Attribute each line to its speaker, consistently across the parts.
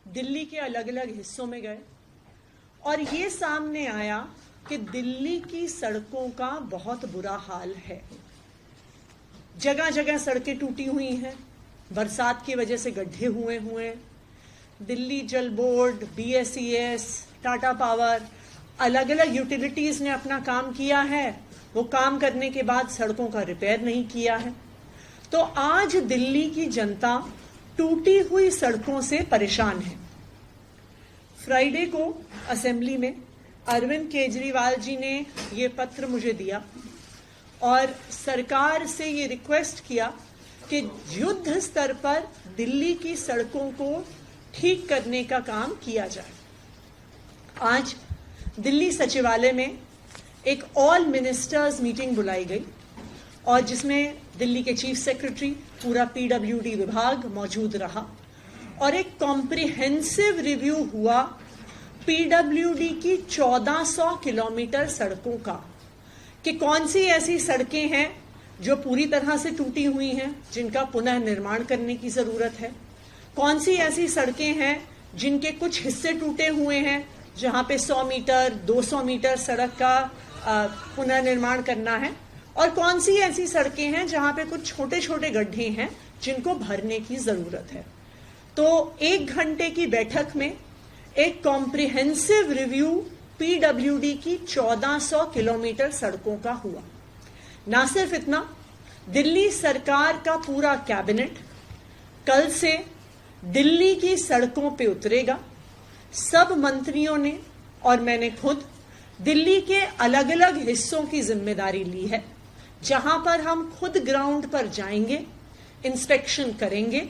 Speaker 1: दिल्ली के अलग अलग हिस्सों में गए और ये सामने आया कि दिल्ली की सड़कों का बहुत बुरा हाल है। जगह जगह सड़कें टूटी हुई हैं, बरसात की वजह से गड्ढे हुए। दिल्ली जल बोर्ड, BSES, टाटा पावर, अलग अलग यूटिलिटीज ने अपना काम किया है। वो काम करने के बाद सड़कों का रिपेयर नहीं किया है। तो आज दिल्ली की जनता टूटी हुई सड़कों से परेशान है। फ्राइडे को असेंबली में अरविंद केजरीवाल जी ने ये पत्र मुझे दिया और सरकार से ये रिक्वेस्ट किया कि युद्ध स्तर पर दिल्ली की सड़कों को ठीक करने का काम किया जाए। आज दिल्ली सचिवालय में एक ऑल मिनिस्टर्स मीटिंग बुलाई गई और जिसमें दिल्ली के चीफ सेक्रेटरी, पूरा PWD विभाग मौजूद रहा और एक कॉम्प्रिहेंसिव रिव्यू हुआ PWD की 1400 किलोमीटर सड़कों का कि कौन सी ऐसी सड़कें हैं जो पूरी तरह से टूटी हुई हैं, जिनका पुनः निर्माण करने की जरूरत है, कौन सी ऐसी सड़कें हैं जिनके कुछ हिस्से टूटे हुए हैं, जहां पे 100 मीटर 200 मीटर सड़क का पुनर्निर्माण करना है, और कौन सी ऐसी सड़कें हैं जहां पे कुछ छोटे छोटे गड्ढे हैं जिनको भरने की जरूरत है। तो 1 घंटे की बैठक में एक कॉम्प्रिहेंसिव रिव्यू PWD की 1400 किलोमीटर सड़कों का हुआ। ना सिर्फ इतना, दिल्ली सरकार का पूरा कैबिनेट कल से दिल्ली की सड़कों पे उतरेगा। सब मंत्रियों ने और मैंने खुद दिल्ली के अलग अलग हिस्सों की जिम्मेदारी ली है, जहां पर हम खुद ग्राउंड पर जाएंगे, इंस्पेक्शन करेंगे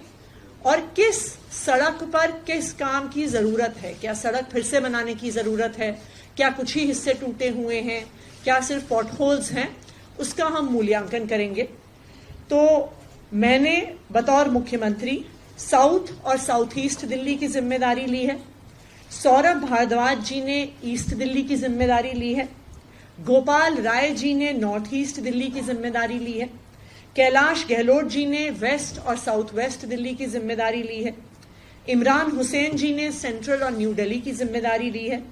Speaker 1: और किस सड़क पर किस काम की जरूरत है, क्या सड़क फिर से बनाने की जरूरत है, क्या कुछ ही हिस्से टूटे हुए हैं, क्या सिर्फ पॉटहोल्स हैं, उसका हम मूल्यांकन करेंगे। तो मैंने बतौर मुख्यमंत्री साउथ और साउथ ईस्ट दिल्ली की जिम्मेदारी ली है। सौरभ भारद्वाज जी ने ईस्ट दिल्ली की जिम्मेदारी ली है। गोपाल राय जी ने नॉर्थ ईस्ट दिल्ली की जिम्मेदारी ली है। कैलाश गहलोत जी ने वेस्ट और साउथ वेस्ट दिल्ली की जिम्मेदारी ली है। इमरान हुसैन जी ने सेंट्रल और न्यू दिल्ली की जिम्मेदारी ली है।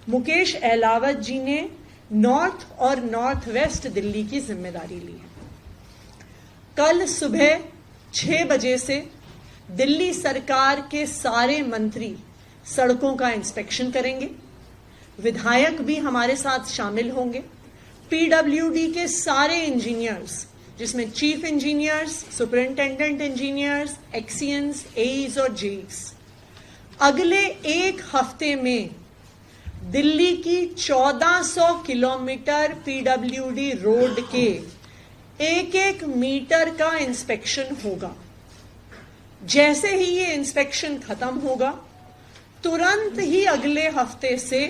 Speaker 1: मुकेश अहलावत जी ने नॉर्थ और नॉर्थ वेस्ट दिल्ली की जिम्मेदारी ली है। कल सुबह 6 बजे से दिल्ली सरकार के सारे मंत्री सड़कों का इंस्पेक्शन करेंगे। विधायक भी हमारे साथ शामिल होंगे। PWD के सारे इंजीनियर्स, जिसमें chief engineers, superintendent engineers, XENs, AEs और JEs, अगले 1 हफ्ते में दिल्ली की 1400 किलोमीटर PWD रोड के 1-1 मीटर का इंस्पेक्शन होगा। जैसे ही ये इंस्पेक्शन खत्म होगा, तुरंत ही अगले हफ्ते से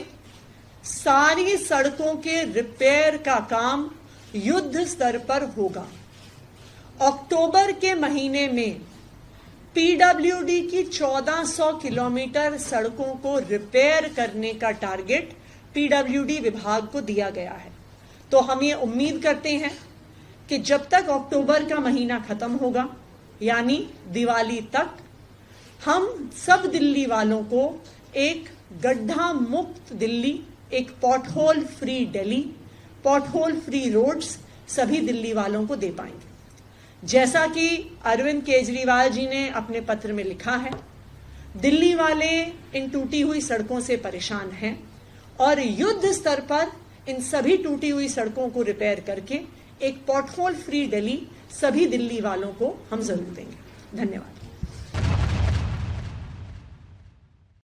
Speaker 1: सारी सड़कों के रिपेयर का काम युद्ध स्तर पर होगा। अक्टूबर के महीने में PWD की 1400 किलोमीटर सड़कों को रिपेयर करने का टारगेट PWD विभाग को दिया गया है। तो हम ये उम्मीद करते हैं कि जब तक अक्टूबर का महीना खत्म होगा, यानी दिवाली तक, हम सब दिल्ली वालों को एक गड्ढा मुक्त दिल्ली, एक pothole free Delhi, pothole free roads सभी दिल्ली वालों को दे पाएंगे। जैसा कि अरविंद केजरीवाल जी ने अपने पत्र में लिखा है, दिल्ली वाले इन टूटी हुई सड़कों से परेशान हैं और युद्ध स्तर पर इन सभी टूटी हुई सड़कों को रिपेयर करके एक पॉटहोल फ्री दिल्ली सभी दिल्ली वालों को हम जरूर देंगे। धन्यवाद।